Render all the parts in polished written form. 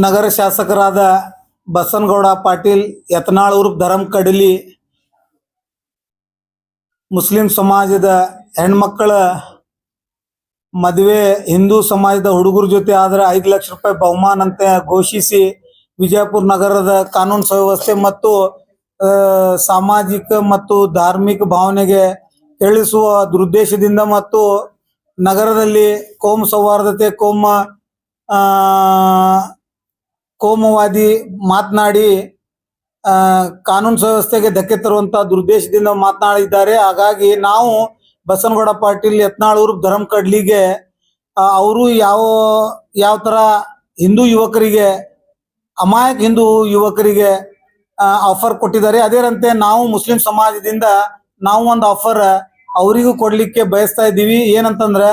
ನಗರ ಶಾಸಕರಾದ ಬಸನಗೌಡ ಪಾಟೀಲ್ ಯತ್ನಾಳ್ ಉರ್ಫ್ ಧರಮ್ ಕಡಲಿ ಮುಸ್ಲಿಂ ಸಮಾಜದ ಹೆಣ್ಮಕ್ಕಳ ಮದುವೆ ಹಿಂದೂ ಸಮಾಜದ ಹುಡುಗರ ಜೊತೆ ಆದ್ರೆ 5 ಲಕ್ಷ ರೂಪಾಯಿ ಬಹುಮಾನ ಅಂತ ಘೋಷಿಸಿ ವಿಜಯಪುರ ನಗರದ ಕಾನೂನು ಸುವ್ಯವಸ್ಥೆ ಮತ್ತು ಸಾಮಾಜಿಕ ಮತ್ತು ಧಾರ್ಮಿಕ ಭಾವನೆಗೆ ತಿಳಿಸುವ ದುರುದ್ದೇಶದಿಂದ ಮತ್ತು ನಗರದಲ್ಲಿ ಕೋಮು ಸೌಹಾರ್ದತೆ ಕೋಮುವಾದಿ ಮಾತನಾಡಿ ಕಾನೂನು ಸುವ್ಯವಸ್ಥೆಗೆ ಧಕ್ಕೆ ತರುವಂತ ದುರುದ್ದೇಶದಿಂದ ಮಾತನಾಡಿದ್ದಾರೆ. ಹಾಗಾಗಿ ನಾವು ಬಸನಗೌಡ ಪಾಟೀಲ್ ಯತ್ನಾಳ್ ಉರ್ಫ್ ಧರಮ್ ಕಡ್ಲಿಗೆ ಅವರು ಯಾವ ತರ ಹಿಂದೂ ಯುವಕರಿಗೆ ಅಮಾಯಕ ಹಿಂದೂ ಯುವಕರಿಗೆ ಆಫರ್ ಕೊಟ್ಟಿದ್ದಾರೆ, ಅದೇರಂತೆ ನಾವು ಮುಸ್ಲಿಂ ಸಮಾಜದಿಂದ ನಾವು ಒಂದು ಆಫರ್ ಅವರಿಗೂ ಕೊಡ್ಲಿಕ್ಕೆ ಬಯಸ್ತಾ ಇದ್ದೀವಿ. ಏನಂತಂದ್ರ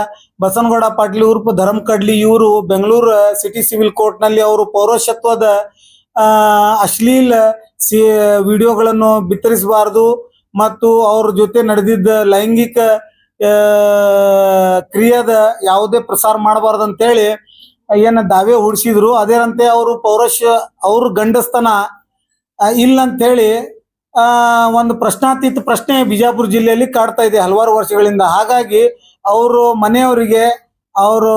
ಬಸನಗೌಡ ಪಾಟೀಲ್ ಉರ್ಫ್ ಧರಮ್ ಕಡ್ಲಿ ಇವರು ಬೆಂಗಳೂರು ಸಿಟಿ ಸಿವಿಲ್ ಕೋರ್ಟ್ ನಲ್ಲಿ ಅವರು ಪೌರಶತ್ವದ ಅಶ್ಲೀಲ ವಿಡಿಯೋಗಳನ್ನು ಬಿತ್ತರಿಸಬಾರದು ಮತ್ತು ಅವ್ರ ಜೊತೆ ನಡೆದಿದ್ದ ಲೈಂಗಿಕ ಕ್ರಿಯೆದ ಯಾವುದೇ ಪ್ರಸಾರ ಮಾಡಬಾರ್ದು ಅಂತೇಳಿ ಏನ ದಾವೆ ಹೂಡಿಸಿದ್ರು. ಅದೇರಂತೆ ಅವರು ಗಂಡಸ್ತನ ಇಲ್ಲ ಅಂತ ಹೇಳಿ ಒಂದು ಪ್ರಶ್ನಾತೀತ ಪ್ರಶ್ನೆ ಬಿಜಾಪುರ ಜಿಲ್ಲೆಯಲ್ಲಿ ಕಾಡ್ತಾ ಇದೆ ಹಲವಾರು ವರ್ಷಗಳಿಂದ. ಹಾಗಾಗಿ ಅವರು ಮನೆಯವರಿಗೆ ಅವರು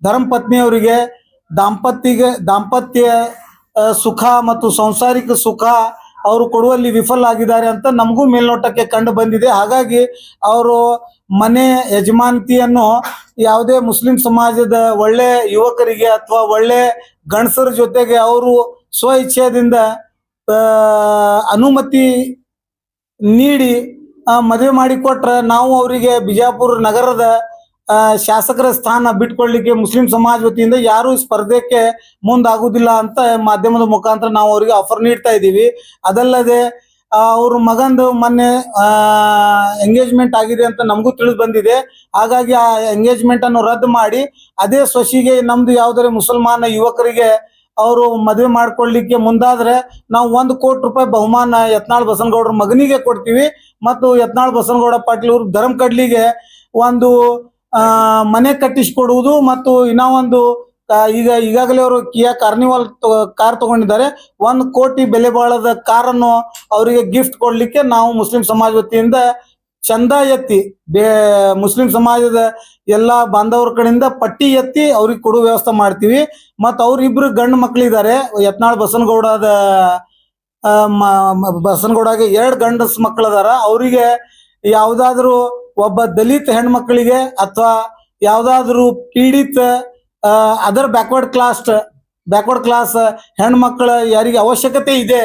ಧರ್ಮ ಪತ್ನಿಯವರಿಗೆ ದಾಂಪತ್ಯ ಸುಖ ಮತ್ತು ಸಾಂಸಾರಿಕ ಸುಖ ಅವರು ಕೊಡುವಲ್ಲಿ ವಿಫಲ ಆಗಿದ್ದಾರೆ ಅಂತ ನಮಗೂ ಮೇಲ್ನೋಟಕ್ಕೆ ಕಂಡು ಬಂದಿದೆ. ಹಾಗಾಗಿ ಅವರು ಮನೆ ಯಜಮಾನತಿಯನ್ನು ಯಾವುದೇ ಮುಸ್ಲಿಂ ಸಮಾಜದ ಒಳ್ಳೆ ಯುವಕರಿಗೆ ಅಥವಾ ಒಳ್ಳೆ ಗಂಡಸರ ಜೊತೆಗೆ ಅವರು ಸ್ವ ಇಚ್ಛೆಯಿಂದ ಅನುಮತಿ ನೀಡಿ ಮದುವೆ ಮಾಡಿಕೊಟ್ರೆ ನಾವು ಅವರಿಗೆ ಬಿಜಾಪುರ ನಗರದ ಶಾಸಕರ ಸ್ಥಾನ ಬಿಟ್ಕೊಳ್ಳಿಕ್ಕೆ ಮುಸ್ಲಿಂ ಸಮಾಜ ವತಿಯಿಂದ ಯಾರು ಸ್ಪರ್ಧೆಗೆ ಮುಂದಾಗುದಿಲ್ಲ ಅಂತ ಮಾಧ್ಯಮದ ಮುಖಾಂತರ ನಾವು ಅವರಿಗೆ ಆಫರ್ ನೀಡ್ತಾ ಇದ್ದೀವಿ. ಅದಲ್ಲದೆ ಅವ್ರ ಮಗಂದು ಮೊನ್ನೆ ಎಂಗೇಜ್ಮೆಂಟ್ ಆಗಿದೆ ಅಂತ ನಮಗೂ ತಿಳಿದು ಬಂದಿದೆ. ಹಾಗಾಗಿ ಆ ಎಂಗೇಜ್ಮೆಂಟ್ ಅನ್ನು ರದ್ದು ಮಾಡಿ ಅದೇ ಸೊಸಿಗೆ ನಮ್ದು ಯಾವ್ದಾರೆ ಮುಸಲ್ಮಾನ ಯುವಕರಿಗೆ ಅವರು ಮದುವೆ ಮಾಡ್ಕೊಳ್ಳಿಕ್ಕೆ ಮುಂದಾದ್ರೆ ನಾವು 1 ಕೋಟಿ ರೂಪಾಯಿ ಬಹುಮಾನ ಯತ್ನಾಳ್ ಬಸನಗೌಡ್ರ ಮಗನಿಗೆ ಕೊಡ್ತೀವಿ ಮತ್ತು ಯತ್ನಾಳ್ ಬಸನಗೌಡ ಪಾಟೀಲ್ ಅವರು ಧರಮ್ ಕಡ್ಲಿಗೆ ಒಂದು ಮನೆ ಕಟ್ಟಿಸಿಕೊಡುವುದು ಮತ್ತು ಇನ್ನೂ ಒಂದು ಈಗಾಗಲೇ ಅವರು ಕಿಯಾ ಕಾರ್ನಿವಾಲ್ ಕಾರ್ ತಗೊಂಡಿದ್ದಾರೆ. 1 ಕೋಟಿ ಬೆಲೆ ಬಾಳದ ಕಾರನ್ನು ಅವರಿಗೆ ಗಿಫ್ಟ್ ಕೊಡ್ಲಿಕ್ಕೆ ನಾವು ಮುಸ್ಲಿಂ ಸಮಾಜ ವತಿಯಿಂದ ಚಂದ ಎತ್ತಿ ಮುಸ್ಲಿಂ ಸಮಾಜದ ಎಲ್ಲಾ ಬಾಂಧವರ ಕಡೆಯಿಂದ ಪಟ್ಟಿ ಎತ್ತಿ ಅವ್ರಿಗೆ ಕೊಡುವ ವ್ಯವಸ್ಥೆ ಮಾಡ್ತೀವಿ. ಮತ್ತು ಅವ್ರಿಬ್ರು ಗಂಡು ಮಕ್ಕಳಿದ್ದಾರೆ. ಯತ್ನಾಳ್ ಬಸನಗೌಡಗೆ 2 ಗಂಡಸ್ ಮಕ್ಕಳದಾರ. ಅವರಿಗೆ ಯಾವ್ದಾದ್ರು ಒಬ್ಬ ದಲಿತ ಹೆಣ್ಮಕ್ಳಿಗೆ ಅಥವಾ ಯಾವ್ದಾದ್ರು ಪೀಡಿತ ಅದರ್ ಬ್ಯಾಕ್ವರ್ಡ್ ಕ್ಲಾಸ್ ಹೆಣ್ಮಕ್ಳ ಯಾರಿಗೆ ಅವಶ್ಯಕತೆ ಇದೆ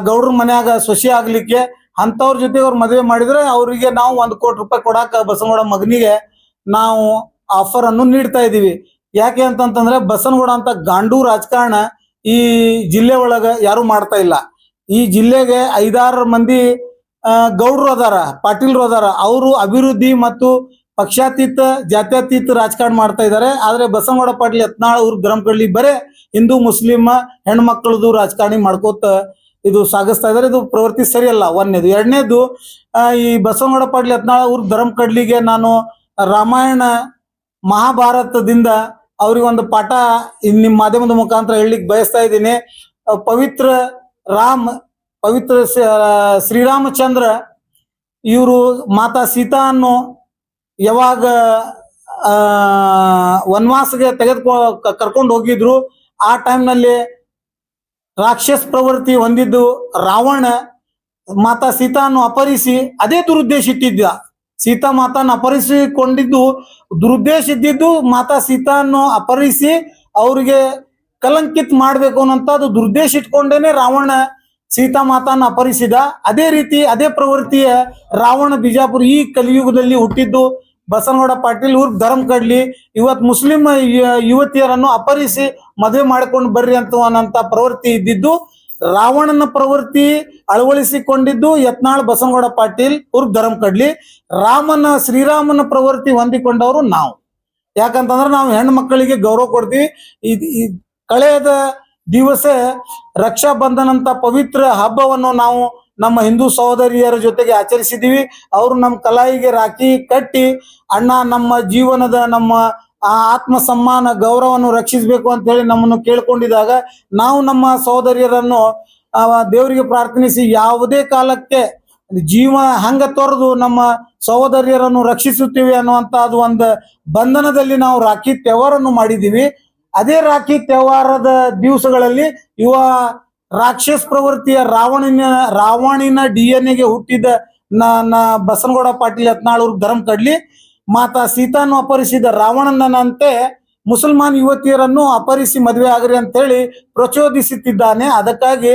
ಗೌಡ್ರ ಮನ್ಯಾಗ ಸೊಸೆ ಆಗ್ಲಿಕ್ಕೆ ಅಂತವ್ರ ಜೊತೆ ಅವ್ರು ಮದುವೆ ಮಾಡಿದ್ರೆ ಅವರಿಗೆ ನಾವು 1 ಕೋಟಿ ರೂಪಾಯಿ ಕೊಡಾಕ ಬಸನಗೌಡ ಮಗನಿಗೆ ನಾವು ಆಫರ್ ಅನ್ನು ನೀಡ್ತಾ ಇದ್ದೀವಿ. ಯಾಕೆ ಅಂತಂತಂದ್ರೆ ಬಸನಗೌಡ ಅಂತ ಗಾಂಡು ರಾಜಕಾರಣ ಈ ಜಿಲ್ಲೆ ಒಳಗ ಯಾರು ಮಾಡ್ತಾ ಇಲ್ಲ. ಈ ಜಿಲ್ಲೆಗೆ 5-6 ಮಂದಿ ಗೌಡ್ರು ಅದಾರ, ಪಾಟೀಲ್ರು ಅದಾರ. ಅವರು ಅಭಿವೃದ್ಧಿ ಮತ್ತು ಪಕ್ಷಾತೀತ ಜಾತ್ಯತೀತ ರಾಜಕಾರಣ ಮಾಡ್ತಾ ಇದ್ದಾರೆ. ಆದ್ರೆ ಬಸನಗೌಡ ಪಾಟೀಲ್ ಯತ್ನಾಳ್ ಉರ್ಫ್ ಧರಮ್ ಕಡ್ಲಿ ಬರೇ ಹಿಂದೂ ಮುಸ್ಲಿಂ ಹೆಣ್ಮಕ್ಳದು ರಾಜಕಾರಣಿ ಮಾಡ್ಕೋತ ಇದು ಸಾಗಿಸ್ತಾ ಇದಾರೆ. ಇದು ಪ್ರವೃತ್ತಿ ಸರಿಯಲ್ಲ. 1ನೇದು. 2ನೇದು, ಈ ಬಸನಗೌಡ ಪಾಟೀಲ್ ಯತ್ನಾಳ್ ಉರ್ಫ್ ಧರಮ್ ಕಡ್ಲಿಗೆ ನಾನು ರಾಮಾಯಣ ಮಹಾಭಾರತದಿಂದ ಅವ್ರಿಗೆ ಒಂದು ಪಾಠ ನಿಮ್ಮ ಮಾಧ್ಯಮದ ಮುಖಾಂತರ ಹೇಳಲಿಕ್ಕೆ ಬಯಸ್ತಾ ಇದ್ದೀನಿ. ಪವಿತ್ರ ಶ್ರೀರಾಮಚಂದ್ರ ಇವರು ಮಾತಾ ಸೀತಾನ್ನು ಯಾವಾಗ ವನವಾಸಗೆ ಕರ್ಕೊಂಡು ಹೋಗಿದ್ರು ಆ ಟೈಮ್ನಲ್ಲಿ ರಾಕ್ಷಸ ಪ್ರವೃತ್ತಿ ಹೊಂದಿದ್ದು ರಾವಣ ಮಾತಾ ಸೀತಾನ್ನು ಅಪಹರಿಸಿ ಅದೇ ದುರುದ್ದೇಶ ಇಟ್ಟಿದ್ದ. ಸೀತಾ ಮಾತಾನ ಅಪಹರಿಸಿಕೊಂಡಿದ್ದು ದುರುದ್ದೇಶ ಇದ್ದಿದ್ದು ಮಾತಾ ಸೀತಾನ್ನು ಅಪಹರಿಸಿ ಅವ್ರಿಗೆ ಕಲಂಕಿತ್ ಮಾಡ್ಬೇಕು ಅನ್ನೋಂಥದ್ದು ದುರುದ್ದೇಶ ಇಟ್ಕೊಂಡೇನೆ ರಾವಣ ಸೀತಾ ಮಾತಾನ ಅಪಹರಿಸಿದ. ಅದೇ ರೀತಿ ಅದೇ ಪ್ರವೃತ್ತಿಯ ರಾವಣ ಬಿಜಾಪುರ ಈ ಕಲಿಯುಗದಲ್ಲಿ ಹುಟ್ಟಿದ್ದು ಬಸನಗೌಡ ಪಾಟೀಲ್ ಉರ್ಫ್ ಧರಮ್ ಕಡ್ಲಿ ಇವತ್ತು ಮುಸ್ಲಿಂ ಯುವತಿಯರನ್ನು ಅಪಹರಿಸಿ ಮದುವೆ ಮಾಡ್ಕೊಂಡು ಬರ್ರಿ ಅನ್ನೋಂಥ ಪ್ರವೃತ್ತಿ ಇದ್ದಿದ್ದು ರಾವಣನ ಪ್ರವೃತ್ತಿ ಅಳವಡಿಸಿಕೊಂಡಿದ್ದು ಯತ್ನಾಳ್ ಬಸನಗೌಡ ಪಾಟೀಲ್ ಉರ್ಫ್ ಧರಮ್ ಕಡ್ಲಿ. ಶ್ರೀರಾಮನ ಪ್ರವೃತ್ತಿ ಹೊಂದಿಕೊಂಡವರು ನಾವು. ಯಾಕಂತಂದ್ರೆ ನಾವು ಹೆಣ್ಣು ಮಕ್ಕಳಿಗೆ ಗೌರವ ಕೊಡ್ತೀವಿ. ಕಳೆದ ದಿವಸ ರಕ್ಷಾ ಬಂಧನ ಅಂತ ಪವಿತ್ರ ಹಬ್ಬವನ್ನು ನಾವು ನಮ್ಮ ಹಿಂದೂ ಸಹೋದರಿಯರ ಜೊತೆಗೆ ಆಚರಿಸಿದೀವಿ. ಅವರು ನಮ್ಮ ಕಲಾಯಿಗೆ ರಾಖಿ ಕಟ್ಟಿ ಅಣ್ಣ ನಮ್ಮ ಜೀವನದ ನಮ್ಮ ಆ ಆತ್ಮ ಸಮ್ಮಾನ ಗೌರವವನ್ನು ರಕ್ಷಿಸಬೇಕು ಅಂತ ಹೇಳಿ ನಮ್ಮನ್ನು ಕೇಳ್ಕೊಂಡಿದಾಗ ನಾವು ನಮ್ಮ ಸಹೋದರಿಯರನ್ನು ದೇವರಿಗೆ ಪ್ರಾರ್ಥನಿಸಿ ಯಾವುದೇ ಕಾಲಕ್ಕೆ ಜೀವ ಹಂಗ ತೊರೆದು ನಮ್ಮ ಸಹೋದರಿಯರನ್ನು ರಕ್ಷಿಸುತ್ತೀವಿ ಅನ್ನುವಂತ ಅದು ಒಂದು ಬಂಧನದಲ್ಲಿ ನಾವು ರಾಖಿ ತ್ಯವಹಾರನ್ನು ಮಾಡಿದೀವಿ. ಅದೇ ರಾಖಿ ತ್ಯವಹಾರದ ದಿವಸಗಳಲ್ಲಿ ಇವ ರಾಕ್ಷಸ ಪ್ರವೃತ್ತಿಯ ರಾವಣಿನ DNA ಗೆ ಹುಟ್ಟಿದ ಬಸನಗೌಡ ಪಾಟೀಲ್ ಯತ್ನಾಳ್ ಧರ್ಮ ಕಡ್ಲಿ ಮಾತಾ ಸೀತಾನು ಅಪಹರಿಸಿದ ರಾವಣನಂತೆ ಮುಸಲ್ಮಾನ್ ಯುವತಿಯರನ್ನು ಅಪಹರಿಸಿ ಮದುವೆ ಆಗ್ರಿ ಅಂತ ಹೇಳಿ ಪ್ರಚೋದಿಸುತ್ತಿದ್ದಾನೆ. ಅದಕ್ಕಾಗಿ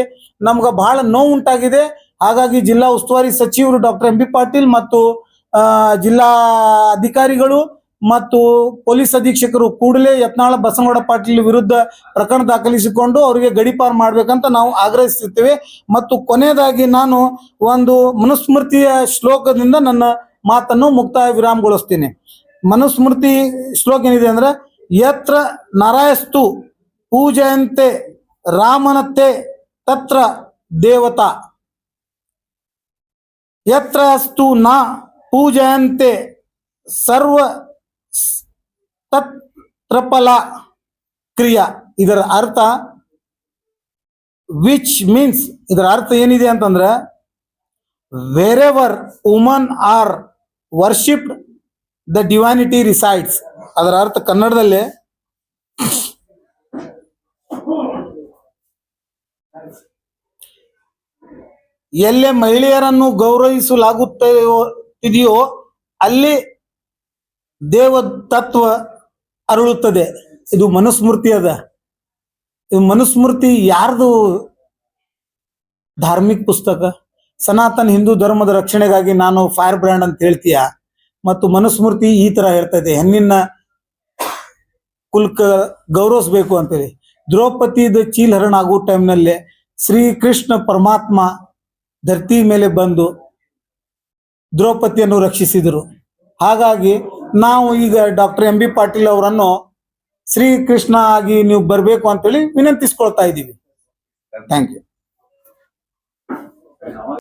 ನಮ್ಗ ಬಹಳ ನೋವು ಉಂಟಾಗಿದೆ. ಹಾಗಾಗಿ ಜಿಲ್ಲಾ ಉಸ್ತುವಾರಿ ಸಚಿವರು ಡಾಕ್ಟರ್ MB ಪಾಟೀಲ್ ಮತ್ತು ಜಿಲ್ಲಾ ಅಧಿಕಾರಿಗಳು ಮತ್ತು ಪೊಲೀಸ್ ಅಧೀಕ್ಷಕರು ಕೂಡಲೇ ಯತ್ನಾಳ ಬಸನಗೌಡ ಪಾಟೀಲ್ ವಿರುದ್ಧ ಪ್ರಕರಣ ದಾಖಲಿಸಿಕೊಂಡು ಅವರಿಗೆ ಗಡೀಪಾರು ಮಾಡ್ಬೇಕಂತ ನಾವು ಆಗ್ರಹಿಸುತ್ತೇವೆ. ಮತ್ತು ಕೊನೆಯದಾಗಿ ನಾನು ಒಂದು ಮನುಸ್ಮೃತಿಯ ಶ್ಲೋಕದಿಂದ ನನ್ನ ಮಾತನ್ನು ಮುಕ್ತಾಯ ವಿರಾಮಗೊಳಿಸ್ತೀನಿ. ಮನುಸ್ಮೃತಿ ಶ್ಲೋಕ ಏನಿದೆ ಅಂದ್ರೆ, ಯತ್ರ ನರಯಸ್ತು ಪೂಜಯಂತೆ ರಾಮನತೆ ತತ್ರ ದೇವತಾ, ಯತ್ರ ಅಸ್ತು ನ ಪೂಜಯಂತೆ ಸರ್ವ ತತ್ರಫಲ ಕ್ರಿಯಾ. ಇದರ ಅರ್ಥ ವಿಚ್ ಮೀನ್ಸ್, ಇದರ ಅರ್ಥ ಏನಿದೆ ಅಂತಂದ್ರೆ, wherever woman are worshipped the divinity resides. ಅದರ ಅರ್ಥ ಕನ್ನಡದಲ್ಲಿ ಎಲ್ಲೇ ಮಹಿಳೆಯರನ್ನು ಗೌರವಿಸಲಾಗುತ್ತಿದೆಯೋ ಅಲ್ಲಿ ದೇವ ತತ್ವ ಅರಳುತ್ತದೆ. ಇದು ಮನುಸ್ಮೃತಿ ಅದ. ಇದು ಮನುಸ್ಮೃತಿ ಯಾರ್ದು ಧಾರ್ಮಿಕ ಪುಸ್ತಕ? ಸನಾತನ ಹಿಂದೂ ಧರ್ಮದ ರಕ್ಷಣೆಗಾಗಿ ನಾನು ಫೈರ್ ಬ್ರ್ಯಾಂಡ್ ಅಂತ ಹೇಳ್ತೀಯ. ಮತ್ತು ಮನುಸ್ಮೃತಿ ಈ ತರ ಹೇಳ್ತದೆ, ಹೆಣ್ಣಿನ ಕುಲ್ಕ ಗೌರವಿಸ್ಬೇಕು ಅಂತೇಳಿ. ದ್ರೌಪದಿದ ಚೀಲಹರಣ ಆಗೋ ಟೈಮ್ನಲ್ಲಿ ಶ್ರೀಕೃಷ್ಣ ಪರಮಾತ್ಮ ಧರ್ತಿ ಮೇಲೆ ಬಂದು ದ್ರೌಪದಿಯನ್ನು ರಕ್ಷಿಸಿದರು. ಹಾಗಾಗಿ ನಾವು ಈಗ ಡಾಕ್ಟರ್ MB ಪಾಟೀಲ್ ಅವರನ್ನು ಶ್ರೀಕೃಷ್ಣ ಆಗಿ ನೀವು ಬರಬೇಕು ಅಂತೇಳಿ ವಿನಂತಿಸ್ಕೊಳ್ತಾ ಇದ್ದೀವಿ. Thank you.